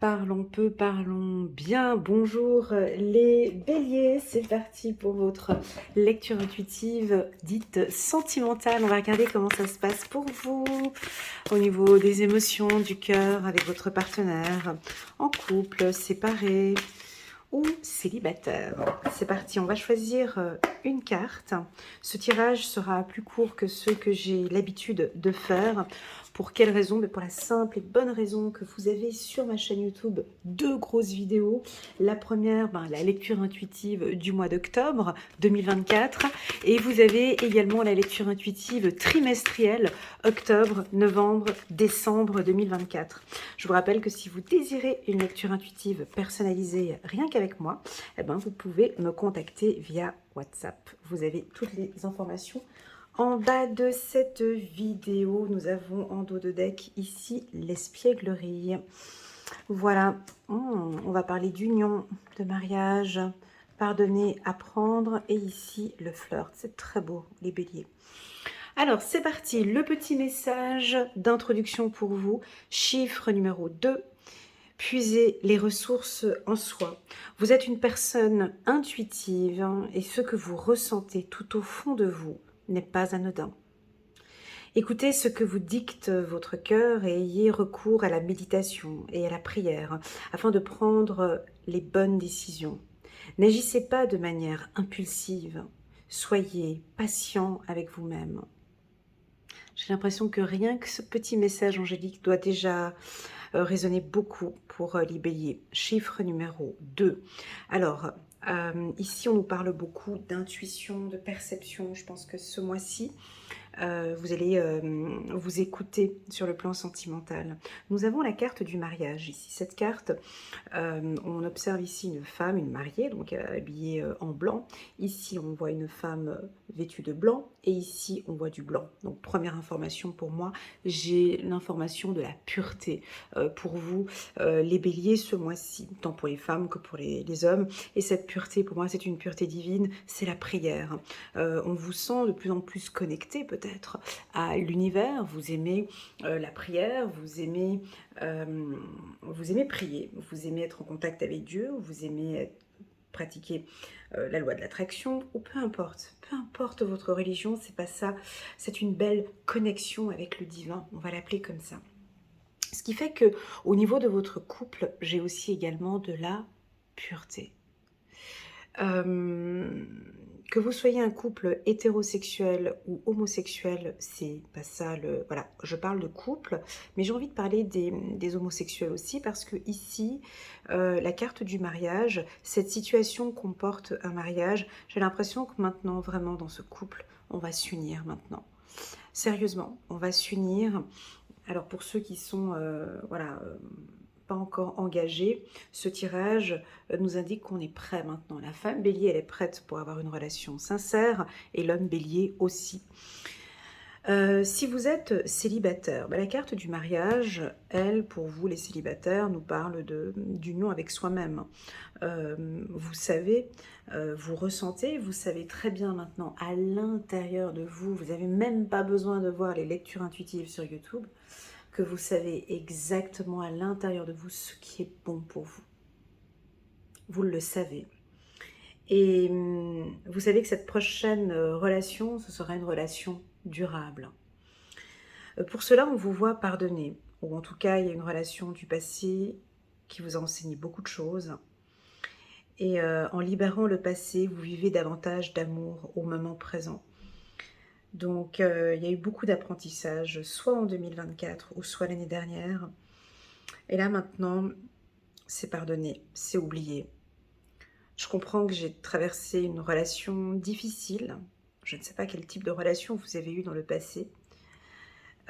Parlons peu, parlons bien. Bonjour les béliers, c'est parti pour votre lecture intuitive dite sentimentale. On va regarder comment ça se passe pour vous au niveau des émotions, du cœur, avec votre partenaire, en couple, séparé ou célibataire. C'est parti, on va choisir une carte. Ce tirage sera plus court que ceux que j'ai l'habitude de faire. Pour quelle raison? Pour la simple et bonne raison que vous avez sur ma chaîne YouTube deux grosses vidéos. La première, la lecture intuitive du mois d'octobre 2024. Et vous avez également la lecture intuitive trimestrielle octobre, novembre, décembre 2024. Je vous rappelle que si vous désirez une lecture intuitive personnalisée rien qu'avec moi, vous pouvez me contacter via WhatsApp. Vous avez toutes les informations en bas de cette vidéo. Nous avons en dos de deck ici l'espièglerie. Voilà, on va parler d'union, de mariage, pardonner, apprendre, et ici le flirt. C'est très beau, les béliers. Alors, c'est parti, le petit message d'introduction pour vous. Chiffre numéro 2, puisez les ressources en soi. Vous êtes une personne intuitive et ce que vous ressentez tout au fond de vous n'est pas anodin. Écoutez ce que vous dicte votre cœur et ayez recours à la méditation et à la prière afin de prendre les bonnes décisions. N'agissez pas de manière impulsive. Soyez patient avec vous-même. J'ai l'impression que rien que ce petit message angélique doit déjà résonner beaucoup pour les béliers. Chiffre numéro 2. Alors, ici, on nous parle beaucoup d'intuition, de perception. Je pense que ce mois-ci, vous allez vous écouter sur le plan sentimental. Nous avons la carte du mariage ici. Cette carte, on observe ici une femme, une mariée, donc habillée en blanc. Ici, on voit une femme vêtue de blanc et ici, on voit du blanc. Donc, première information pour moi, j'ai l'information de la pureté pour vous, les béliers, ce mois-ci, tant pour les femmes que pour les hommes. Et cette pureté, pour moi, c'est une pureté divine, c'est la prière. On vous sent de plus en plus connecté peut-être à l'univers, vous aimez la prière, vous aimez prier, vous aimez être en contact avec Dieu, vous aimez pratiquer la loi de l'attraction, ou peu importe votre religion, c'est pas ça, c'est une belle connexion avec le divin, on va l'appeler comme ça. Ce qui fait que au niveau de votre couple, j'ai aussi également de la pureté. Que vous soyez un couple hétérosexuel ou homosexuel, c'est pas ça le... Voilà, je parle de couple, mais j'ai envie de parler des homosexuels aussi, parce que ici, la carte du mariage, cette situation comporte un mariage. J'ai l'impression que maintenant, vraiment, dans ce couple, on va s'unir maintenant. Sérieusement, on va s'unir. Alors pour ceux qui sont pas encore engagés, ce tirage nous indique qu'on est prêt maintenant. La femme bélier, elle est prête pour avoir une relation sincère et l'homme bélier aussi. Si vous êtes célibataire, la carte du mariage, elle, pour vous les célibataires, nous parle d'union avec soi-même. Vous savez, vous ressentez, vous savez très bien maintenant à l'intérieur de vous, vous n'avez même pas besoin de voir les lectures intuitives sur YouTube, que vous savez exactement à l'intérieur de vous ce qui est bon pour vous. Vous le savez. Et vous savez que cette prochaine relation, ce sera une relation durable. Pour cela, on vous voit pardonner, ou en tout cas, il y a une relation du passé qui vous a enseigné beaucoup de choses. Et en libérant le passé, vous vivez davantage d'amour au moment présent. Donc, il y a eu beaucoup d'apprentissage, soit en 2024 ou soit l'année dernière. Et là, maintenant, c'est pardonné, c'est oublié. Je comprends que j'ai traversé une relation difficile. Je ne sais pas quel type de relation vous avez eu dans le passé.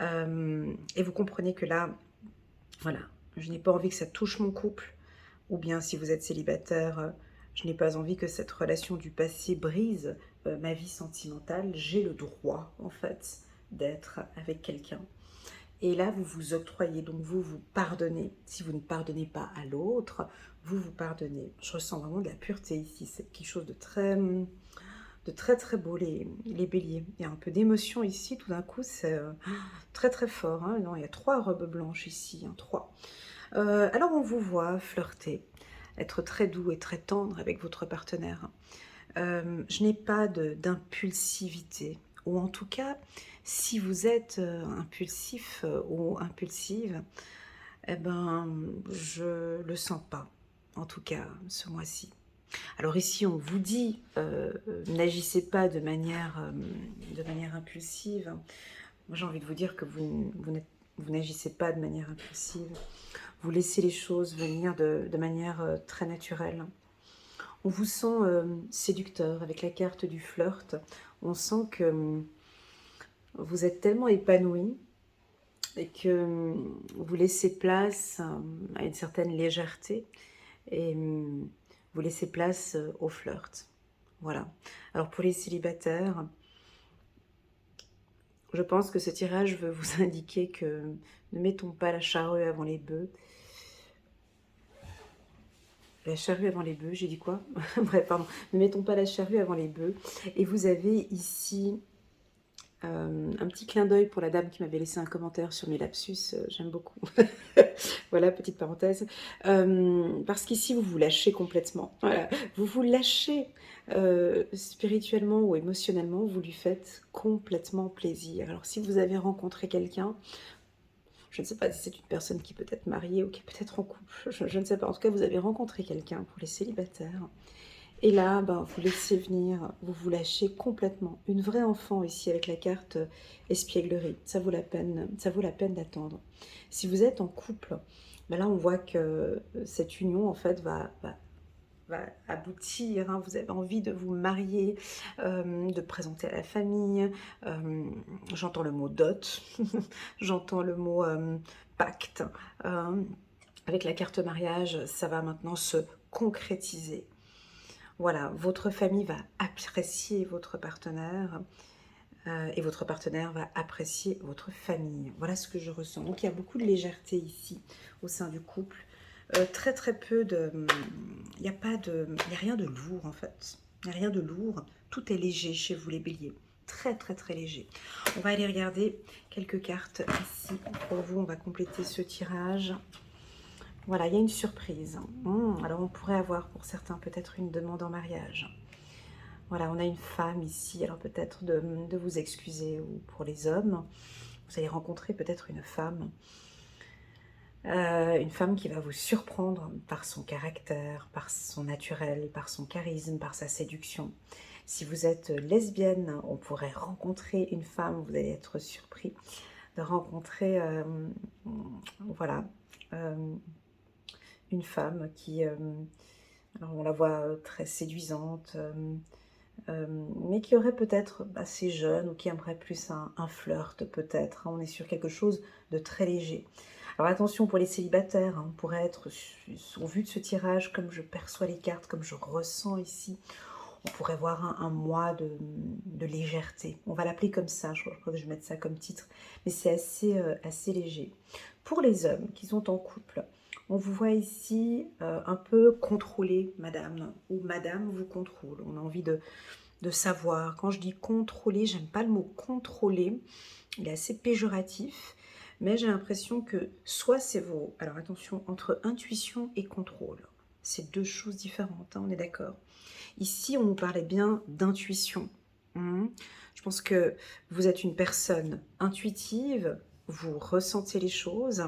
Et vous comprenez que là, voilà, je n'ai pas envie que ça touche mon couple. Ou bien si vous êtes célibataire, je n'ai pas envie que cette relation du passé brise ma vie sentimentale. J'ai le droit, en fait, d'être avec quelqu'un. Et là, vous vous octroyez, donc vous vous pardonnez. Si vous ne pardonnez pas à l'autre, vous vous pardonnez. Je ressens vraiment de la pureté ici. C'est quelque chose de très très beau, les béliers. Il y a un peu d'émotion ici, tout d'un coup, c'est très très fort. Hein. Non, il y a 3 robes blanches ici, 3. Alors on vous voit flirter, être très doux et très tendre avec votre partenaire. Je n'ai pas d'impulsivité, ou en tout cas, si vous êtes impulsif ou impulsive, eh ben, je le sens pas, en tout cas ce mois-ci. Alors ici, on vous dit, n'agissez pas de manière impulsive. Moi, j'ai envie de vous dire que vous n'agissez pas de manière impulsive. Vous laissez les choses venir de manière très naturelle. On vous sent séducteur avec la carte du flirt. On sent que vous êtes tellement épanoui et que vous laissez place à une certaine légèreté et vous laissez place au flirt. Voilà. Alors pour les célibataires, je pense que ce tirage veut vous indiquer que ne mettons pas la charrue avant les bœufs. La charrue avant les bœufs, j'ai dit quoi? Bref, pardon. Ne mettons pas la charrue avant les bœufs. Et vous avez ici un petit clin d'œil pour la dame qui m'avait laissé un commentaire sur mes lapsus. J'aime beaucoup. Voilà, petite parenthèse. Parce qu'ici, vous vous lâchez complètement. Voilà. Vous vous lâchez spirituellement ou émotionnellement. Vous lui faites complètement plaisir. Alors, si vous avez rencontré quelqu'un, je ne sais pas si c'est une personne qui peut être mariée ou qui est peut-être en couple, je ne sais pas. En tout cas, vous avez rencontré quelqu'un pour les célibataires. Et là, ben, vous laissez venir, vous vous lâchez complètement. Une vraie enfant ici avec la carte espièglerie. Ça vaut la peine d'attendre. Si vous êtes en couple, ben là, on voit que cette union, en fait, va aboutir, hein. Vous avez envie de vous marier, de présenter à la famille. J'entends le mot dot, j'entends le mot pacte. Avec la carte mariage, ça va maintenant se concrétiser. Voilà, votre famille va apprécier votre partenaire et votre partenaire va apprécier votre famille. Voilà ce que je ressens. Donc il y a beaucoup de légèreté ici au sein du couple. Très très peu de... Il n'y a rien de lourd en fait. Il n'y a rien de lourd. Tout est léger chez vous les béliers. Très très très léger. On va aller regarder quelques cartes ici pour vous. On va compléter ce tirage. Voilà, il y a une surprise. Alors on pourrait avoir pour certains peut-être une demande en mariage. Voilà, on a une femme ici. Alors peut-être de vous excuser, ou pour les hommes, vous allez rencontrer peut-être une femme. Une femme qui va vous surprendre par son caractère, par son naturel, par son charisme, par sa séduction. Si vous êtes lesbienne, on pourrait rencontrer une femme, vous allez être surpris de rencontrer, voilà, une femme qui, alors on la voit très séduisante, mais qui aurait peut-être assez jeune ou qui aimerait plus un flirt peut-être. On est sur quelque chose de très léger. Alors attention pour les célibataires, hein, on pourrait être, au vu de ce tirage, comme je perçois les cartes, comme je ressens ici, on pourrait voir un mois de légèreté. On va l'appeler comme ça, je crois que je vais mettre ça comme titre, mais c'est assez léger. Pour les hommes qui sont en couple, on vous voit ici un peu contrôlé, madame, ou madame vous contrôle. On a envie de savoir. Quand je dis contrôler, j'aime pas le mot contrôler, il est assez péjoratif, mais j'ai l'impression que soit c'est vos... Alors attention, entre intuition et contrôle, c'est deux choses différentes, hein, on est d'accord. Ici, on nous parlait bien d'intuition. Je pense que vous êtes une personne intuitive, vous ressentez les choses.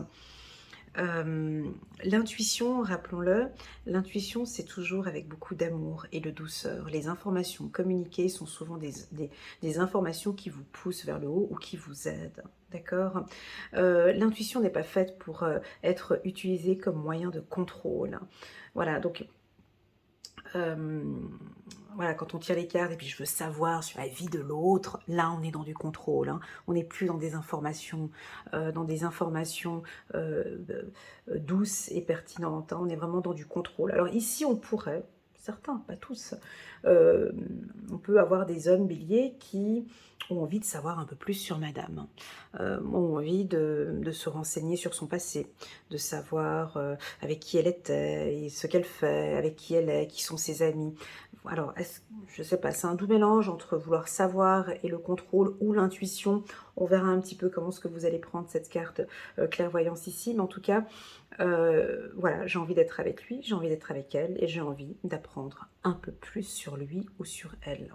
L'intuition, rappelons-le, l'intuition c'est toujours avec beaucoup d'amour et de douceur. Les informations communiquées sont souvent des informations qui vous poussent vers le haut ou qui vous aident, d'accord. L'intuition n'est pas faite pour être utilisée comme moyen de contrôle. Voilà, donc voilà, quand on tire les cartes et puis je veux savoir sur la vie de l'autre, là on est dans du contrôle, hein. On n'est plus dans des informations, douces et pertinentes, hein. On est vraiment dans du contrôle. Alors ici on pourrait, certains, pas tous, on peut avoir des hommes béliers qui ont envie de savoir un peu plus sur madame, ont envie de se renseigner sur son passé, de savoir avec qui elle était, et ce qu'elle fait, avec qui elle est, qui sont ses amis. Alors, je ne sais pas, c'est un doux mélange entre vouloir savoir et le contrôle ou l'intuition. On verra un petit peu comment est-ce que vous allez prendre cette carte clairvoyance ici. Mais en tout cas, voilà, j'ai envie d'être avec lui, j'ai envie d'être avec elle et j'ai envie d'apprendre un peu plus sur lui ou sur elle.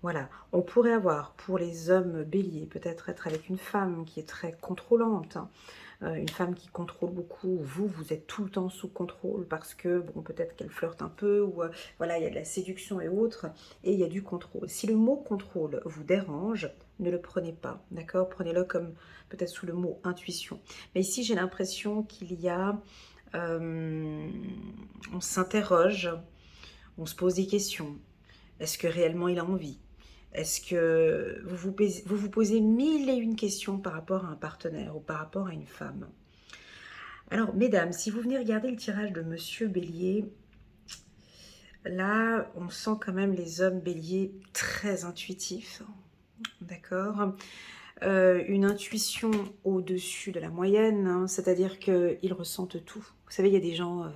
Voilà, on pourrait avoir pour les hommes béliers, peut-être être avec une femme qui est très contrôlante, hein, une femme qui contrôle beaucoup, vous êtes tout le temps sous contrôle parce que, bon, peut-être qu'elle flirte un peu, ou voilà, il y a de la séduction et autres, et il y a du contrôle. Si le mot contrôle vous dérange, ne le prenez pas, d'accord? Prenez-le comme peut-être sous le mot intuition. Mais ici, j'ai l'impression qu'il y a... on s'interroge, on se pose des questions. Est-ce que réellement il a envie? Est-ce que vous posez mille et une questions par rapport à un partenaire ou par rapport à une femme? Alors, mesdames, si vous venez regarder le tirage de Monsieur Bélier, là, on sent quand même les hommes béliers très intuitifs, d'accord? Une intuition au-dessus de la moyenne, hein, c'est-à-dire qu'ils ressentent tout. Vous savez, il y a des gens...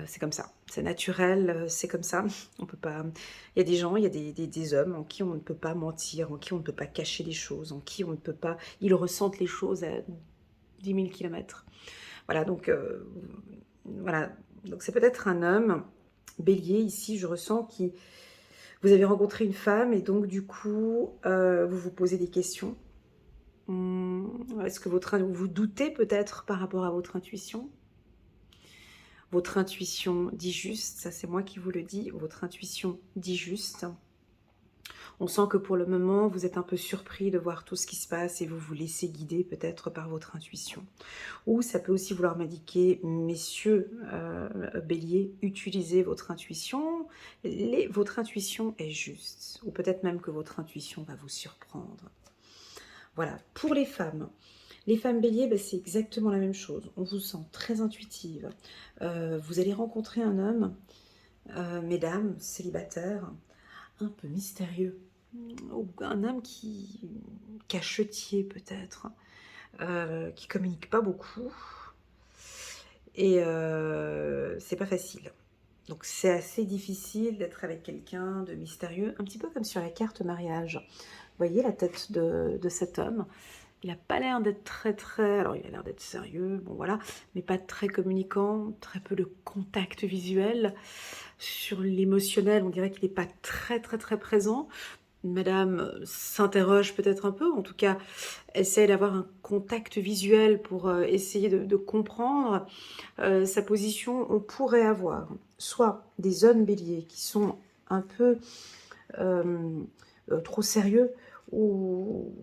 c'est comme ça, c'est naturel, c'est comme ça. On peut pas. Il y a des gens, il y a des hommes en qui on ne peut pas mentir, en qui on ne peut pas cacher les choses, en qui on ne peut pas. Ils ressentent les choses à 10 000 km. Voilà, donc voilà. Donc c'est peut-être un homme bélier ici, je ressens qui. Vous avez rencontré une femme et donc du coup, vous vous posez des questions. Est-ce que vous doutez peut-être par rapport à votre intuition? Votre intuition dit juste, ça c'est moi qui vous le dis, votre intuition dit juste. On sent que pour le moment, vous êtes un peu surpris de voir tout ce qui se passe et vous vous laissez guider peut-être par votre intuition. Ou ça peut aussi vouloir m'indiquer, messieurs bélier, utilisez votre intuition. Votre intuition est juste. Ou peut-être même que votre intuition va vous surprendre. Voilà, pour les femmes béliers, ben, c'est exactement la même chose. On vous sent très intuitive. Vous allez rencontrer un homme, mesdames, célibataire, un peu mystérieux. Ou un homme qui cachetier peut-être, qui communique pas beaucoup. Et c'est pas facile. Donc c'est assez difficile d'être avec quelqu'un de mystérieux, un petit peu comme sur la carte mariage. Vous voyez la tête de cet homme? Il n'a pas l'air d'être très... Alors, il a l'air d'être sérieux, bon voilà, mais pas très communicant, très peu de contact visuel. Sur l'émotionnel, on dirait qu'il n'est pas très présent. Madame s'interroge peut-être un peu, en tout cas, essaie d'avoir un contact visuel pour essayer de comprendre sa position. On pourrait avoir soit des hommes béliers qui sont un peu trop sérieux, ou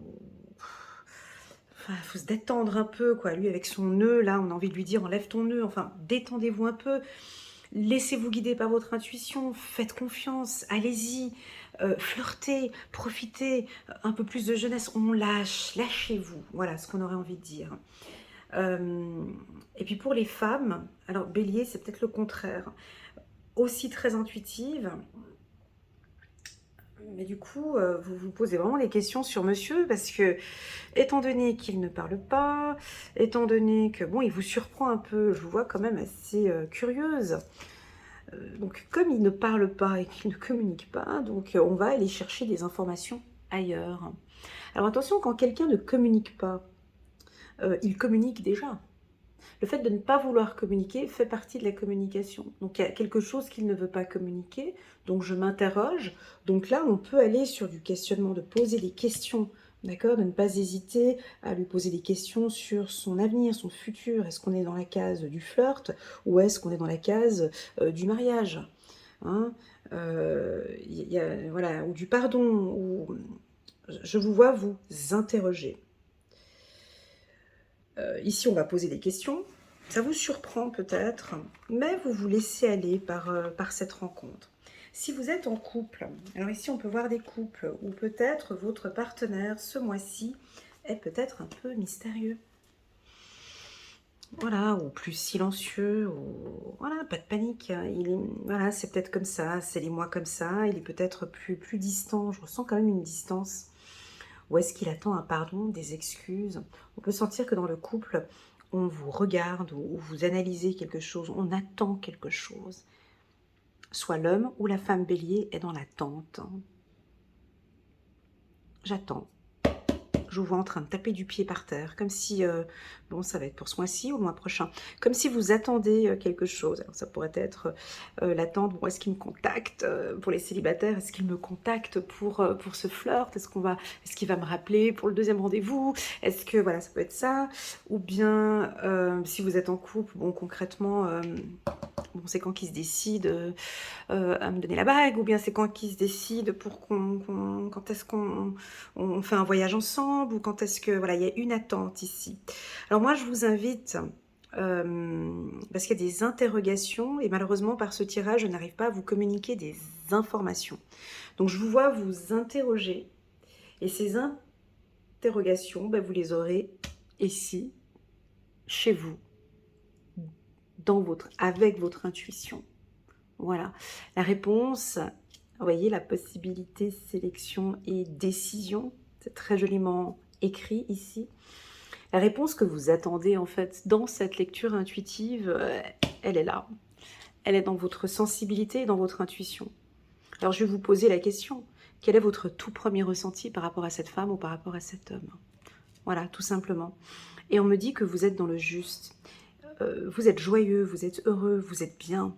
il faut se détendre un peu, quoi. Lui, avec son nœud, là, on a envie de lui dire, enlève ton nœud. Enfin, détendez-vous un peu. Laissez-vous guider par votre intuition. Faites confiance. Allez-y. Flirtez. Profitez. Un peu plus de jeunesse. On lâche. Lâchez-vous. Voilà ce qu'on aurait envie de dire. Et puis pour les femmes, alors Bélier, c'est peut-être le contraire. Aussi très intuitive. Mais du coup, vous vous posez vraiment les questions sur monsieur, parce que, étant donné qu'il ne parle pas, étant donné que, bon, il vous surprend un peu, je vous vois quand même assez curieuse. Donc, comme il ne parle pas et qu'il ne communique pas, donc on va aller chercher des informations ailleurs. Alors attention, quand quelqu'un ne communique pas, il communique déjà. Le fait de ne pas vouloir communiquer fait partie de la communication. Donc il y a quelque chose qu'il ne veut pas communiquer, donc je m'interroge. Donc là, on peut aller sur du questionnement, de poser des questions, d'accord? De ne pas hésiter à lui poser des questions sur son avenir, son futur. Est-ce qu'on est dans la case du flirt ou est-ce qu'on est dans la case du mariage, hein? Voilà, ou du pardon, ou... Je vous vois vous interroger. Ici, on va poser des questions. Ça vous surprend peut-être, mais vous vous laissez aller par cette rencontre. Si vous êtes en couple, alors ici, on peut voir des couples où peut-être votre partenaire, ce mois-ci, est peut-être un peu mystérieux. Voilà, ou plus silencieux, ou... Voilà, pas de panique. Voilà, c'est peut-être comme ça, c'est les mois comme ça, il est peut-être plus distant. Je ressens quand même une distance. Ou est-ce qu'il attend un pardon, des excuses? On peut sentir que dans le couple, on vous regarde ou vous analysez quelque chose, on attend quelque chose. Soit l'homme ou la femme bélier est dans l'attente. J'attends. je vous vois en train de taper du pied par terre, comme si, bon, ça va être pour ce mois-ci ou le mois prochain, comme si vous attendez quelque chose. Alors ça pourrait être l'attente, bon, est-ce qu'il me contacte pour les célibataires, est-ce qu'il me contacte pour ce flirt, est-ce qu'il va me rappeler pour le deuxième rendez-vous, est-ce que, voilà, ça peut être ça, ou bien, si vous êtes en couple, bon, concrètement, bon, c'est quand qu'il se décide à me donner la bague, ou bien c'est quand qu'il se décide pour quand est-ce qu'on fait un voyage ensemble, ou quand est-ce que, voilà, il y a une attente ici. Alors moi, je vous invite, parce qu'il y a des interrogations, et malheureusement, par ce tirage, je n'arrive pas à vous communiquer des informations. Donc, je vous vois vous interroger, et ces interrogations, ben, vous les aurez ici, chez vous, avec votre intuition. Voilà, la réponse, vous voyez, la possibilité, sélection et décision, c'est très joliment écrit ici. La réponse que vous attendez en fait dans cette lecture intuitive, elle est là. Elle est dans votre sensibilité et dans votre intuition. Alors je vais vous poser la question, quel est votre tout premier ressenti par rapport à cette femme ou par rapport à cet homme? Voilà, tout simplement. Et on me dit que vous êtes dans le juste. Vous êtes joyeux, vous êtes heureux, vous êtes bien.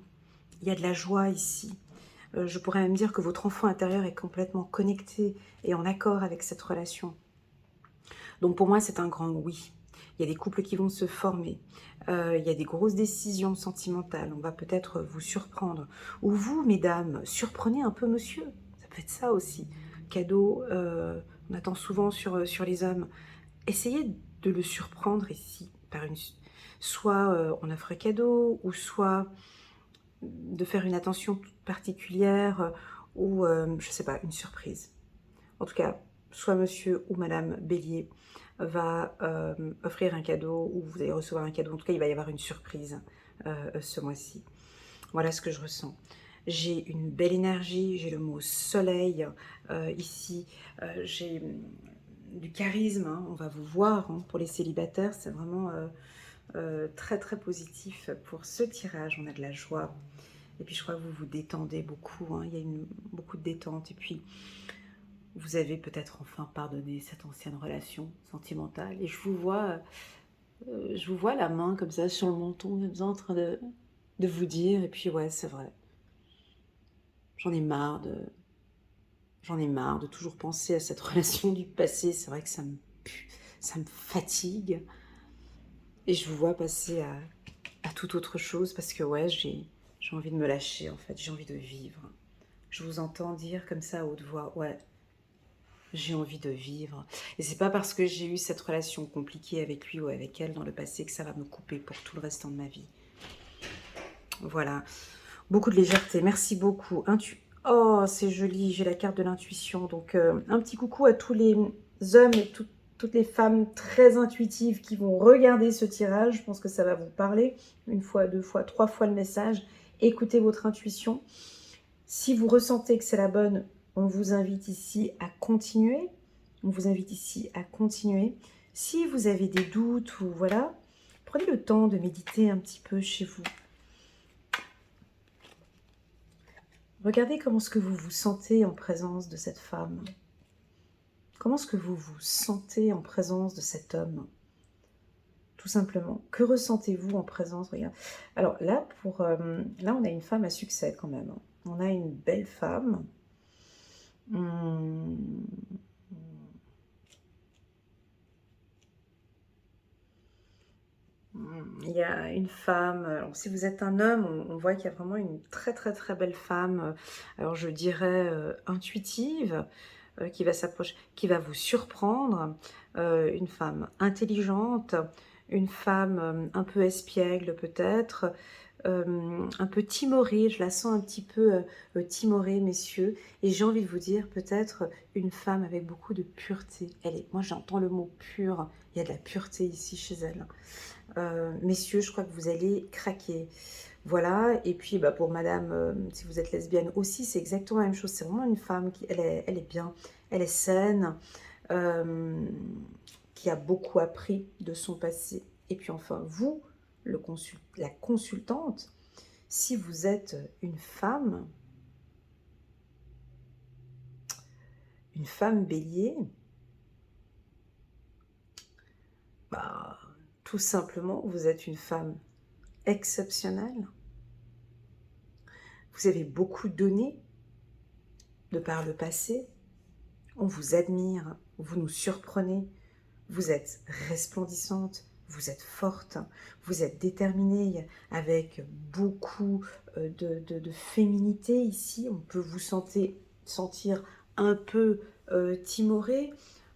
Il y a de la joie ici. Je pourrais même dire que votre enfant intérieur est complètement connecté et en accord avec cette relation. Donc pour moi, c'est un grand oui. Il y a des couples qui vont se former. Il y a des grosses décisions sentimentales. On va peut-être vous surprendre. Ou vous, mesdames, surprenez un peu monsieur. Ça peut être ça aussi. Cadeau, on attend souvent sur les hommes. Essayez de le surprendre ici. Soit on offre cadeau, ou soit de faire une attention toute particulière, ou je sais pas, une surprise. En tout cas, soit monsieur ou madame Bélier va offrir un cadeau, ou vous allez recevoir un cadeau. En tout cas, il va y avoir une surprise ce mois-ci. Voilà ce que je ressens. J'ai une belle énergie, j'ai le mot soleil ici, j'ai du charisme, hein, on va vous voir, hein, pour les célibataires, c'est vraiment très très positif pour ce tirage. On a de la joie, et puis je crois que vous vous détendez beaucoup, hein, il y a beaucoup de détente, et puis vous avez peut-être enfin pardonné cette ancienne relation sentimentale, et je vous vois la main comme ça sur le menton, comme ça, en train de vous dire, et puis ouais, c'est vrai, j'en ai marre de toujours penser à cette relation du passé, c'est vrai que ça me fatigue, et je vous vois passer à toute autre chose, parce que ouais, j'ai envie de me lâcher en fait, j'ai envie de vivre. Je vous entends dire comme ça à haute voix, ouais, j'ai envie de vivre. Et c'est pas parce que j'ai eu cette relation compliquée avec lui ou avec elle dans le passé que ça va me couper pour tout le restant de ma vie. Voilà. Beaucoup de légèreté. Merci beaucoup. Oh, c'est joli. J'ai la carte de l'intuition. Donc, un petit coucou à tous les hommes et toutes les femmes très intuitives qui vont regarder ce tirage. Je pense que ça va vous parler. Une fois, deux fois, trois fois le message. Écoutez votre intuition. Si vous ressentez que c'est la bonne, on vous invite ici à continuer. On vous invite ici à continuer. Si vous avez des doutes ou voilà, prenez le temps de méditer un petit peu chez vous. Regardez comment est-ce que vous vous sentez en présence de cette femme. Comment est-ce que vous vous sentez en présence de cet homme? Tout simplement. Que ressentez-vous en présence? Regarde. Alors là, là, on a une femme à succès quand même. On a une belle femme. Il y a une femme, alors si vous êtes un homme, on voit qu'il y a vraiment une très très très belle femme, alors je dirais intuitive, qui va s'approcher, qui va vous surprendre, une femme intelligente, une femme un peu espiègle peut-être, un peu timorée, je la sens un petit peu timorée, messieurs, et j'ai envie de vous dire peut-être une femme avec beaucoup de pureté. Moi j'entends le mot pur, il y a de la pureté ici chez elle. Messieurs, je crois que vous allez craquer. Voilà, et puis bah, pour madame, si vous êtes lesbienne aussi, c'est exactement la même chose. C'est vraiment une femme elle est bien, elle est saine, qui a beaucoup appris de son passé. Et puis enfin, vous, la consultante, si vous êtes une femme bélier, Bah, tout simplement, vous êtes une femme exceptionnelle. Vous avez beaucoup donné de par le passé. On vous admire, vous nous surprenez. Vous êtes resplendissante, vous êtes forte, vous êtes déterminée avec beaucoup de féminité ici. On peut vous sentir un peu timorée.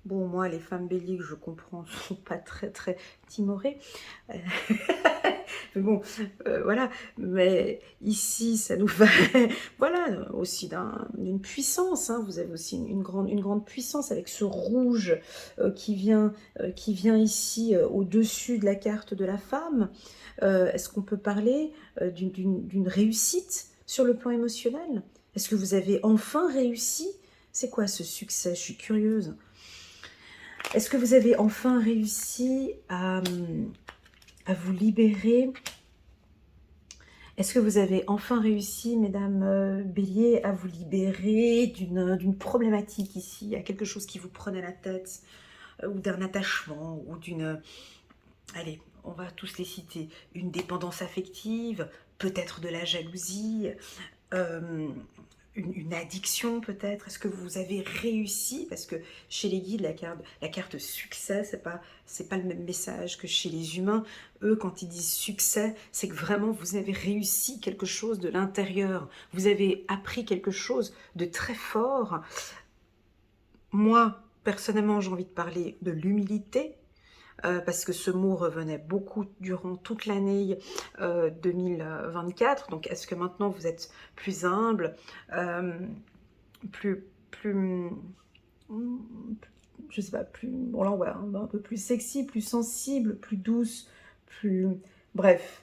Bon, moi, les femmes béliers que je comprends ne sont pas très timorées. Mais bon, voilà. Mais ici, ça nous va, voilà, aussi d'une puissance. Hein. Vous avez aussi une grande puissance avec ce rouge qui vient ici au-dessus de la carte de la femme. Est-ce qu'on peut parler d'une réussite sur le plan émotionnel? Est-ce que vous avez enfin réussi? C'est quoi ce succès? Je suis curieuse. Est-ce que vous avez enfin réussi à vous libérer? Est-ce que vous avez enfin réussi, mesdames Bélier, à vous libérer d'une problématique ici? Il y a quelque chose qui vous prenait la tête, ou d'un attachement, ou d'une... Allez, on va tous les citer. Une dépendance affective, peut-être de la jalousie, une addiction peut-être. Est-ce que vous avez réussi? Parce que chez les guides, la carte succès, c'est pas le même message que chez les humains. Eux, quand ils disent succès, c'est que vraiment vous avez réussi quelque chose de l'intérieur. Vous avez appris quelque chose de très fort. Moi, personnellement, j'ai envie de parler de l'humilité. Parce que ce mot revenait beaucoup durant toute l'année 2024. Donc, est-ce que maintenant vous êtes plus humble, plus, je sais pas, plus, bon là, ouais, un peu plus sexy, plus sensible, plus douce, plus... Bref,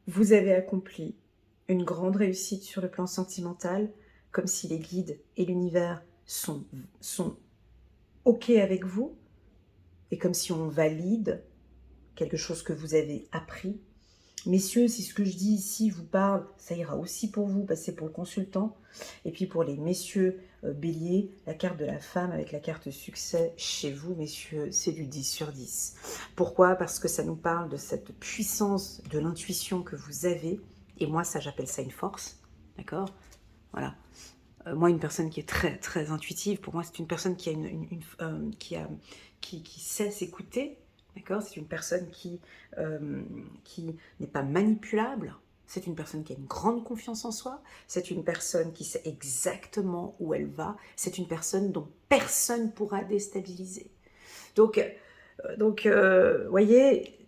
vous avez accompli une grande réussite sur le plan sentimental, comme si les guides et l'univers sont OK avec vous, et comme si on valide quelque chose que vous avez appris. Messieurs, si ce que je dis ici vous parle, ça ira aussi pour vous, parce que c'est pour le consultant. Et puis pour les messieurs béliers, la carte de la femme avec la carte succès, chez vous, messieurs, c'est du 10 sur 10. Pourquoi? Parce que ça nous parle de cette puissance de l'intuition que vous avez. Et moi, ça, j'appelle ça une force. D'accord? Voilà. Moi, une personne qui est très intuitive, pour moi, c'est une personne qui a qui sait s'écouter. D'accord? C'est une personne qui n'est pas manipulable. C'est une personne qui a une grande confiance en soi. C'est une personne qui sait exactement où elle va. C'est une personne dont personne ne pourra déstabiliser. Donc, voyez,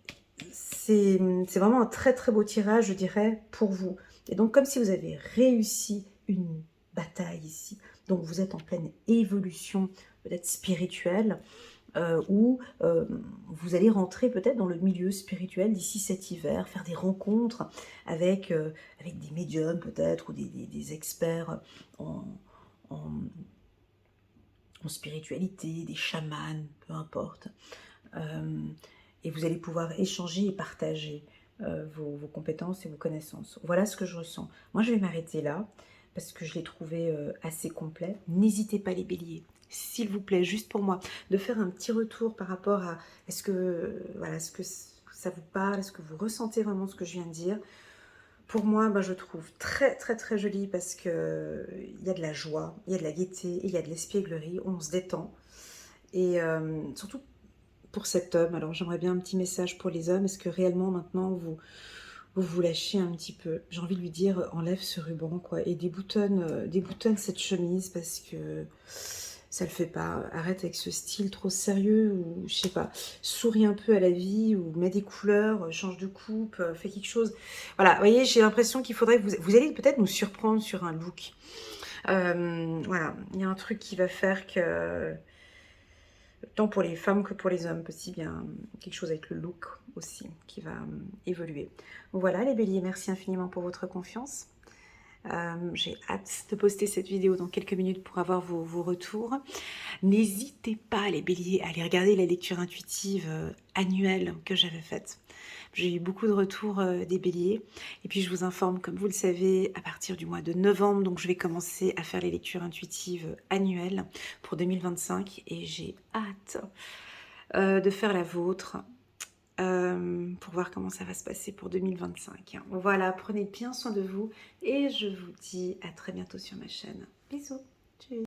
c'est vraiment un très beau tirage, je dirais, pour vous. Et donc, comme si vous avez réussi une bataille ici. Donc, vous êtes en pleine évolution, peut-être spirituelle, où vous allez rentrer peut-être dans le milieu spirituel d'ici cet hiver, faire des rencontres avec des médiums peut-être, ou des experts en, en, en spiritualité, des chamans, peu importe. Et vous allez pouvoir échanger et partager vos compétences et vos connaissances. Voilà ce que je ressens. Moi, je vais m'arrêter là parce que je l'ai trouvé assez complet. N'hésitez pas les béliers, s'il vous plaît, juste pour moi, de faire un petit retour par rapport à est-ce que, voilà, est-ce que ça vous parle, est-ce que vous ressentez vraiment ce que je viens de dire. Pour moi, ben, je trouve très joli parce que il y a de la joie, il y a de la gaieté, il y a de l'espièglerie, on se détend. Et surtout pour cet homme, alors j'aimerais bien un petit message pour les hommes. Est-ce que réellement maintenant vous lâchez un petit peu? J'ai envie de lui dire enlève ce ruban quoi et déboutonne cette chemise parce que ça le fait pas. Arrête avec ce style trop sérieux ou je sais pas. Souris un peu à la vie ou mets des couleurs, change de coupe, fais quelque chose. Voilà, vous voyez, j'ai l'impression qu'il faudrait que vous allez peut-être nous surprendre sur un look. Voilà, il y a un truc qui va faire que tant pour les femmes que pour les hommes, aussi bien quelque chose avec le look aussi qui va évoluer. Voilà les béliers, merci infiniment pour votre confiance. J'ai hâte de poster cette vidéo dans quelques minutes pour avoir vos retours. N'hésitez pas les béliers à aller regarder la lecture intuitive annuelle que j'avais faite. J'ai eu beaucoup de retours des béliers. Et puis je vous informe, comme vous le savez, à partir du mois de novembre, donc je vais commencer à faire les lectures intuitives annuelles pour 2025. Et j'ai hâte de faire la vôtre. Pour voir comment ça va se passer pour 2025. Voilà, prenez bien soin de vous et je vous dis à très bientôt sur ma chaîne. Bisous. Tchuss.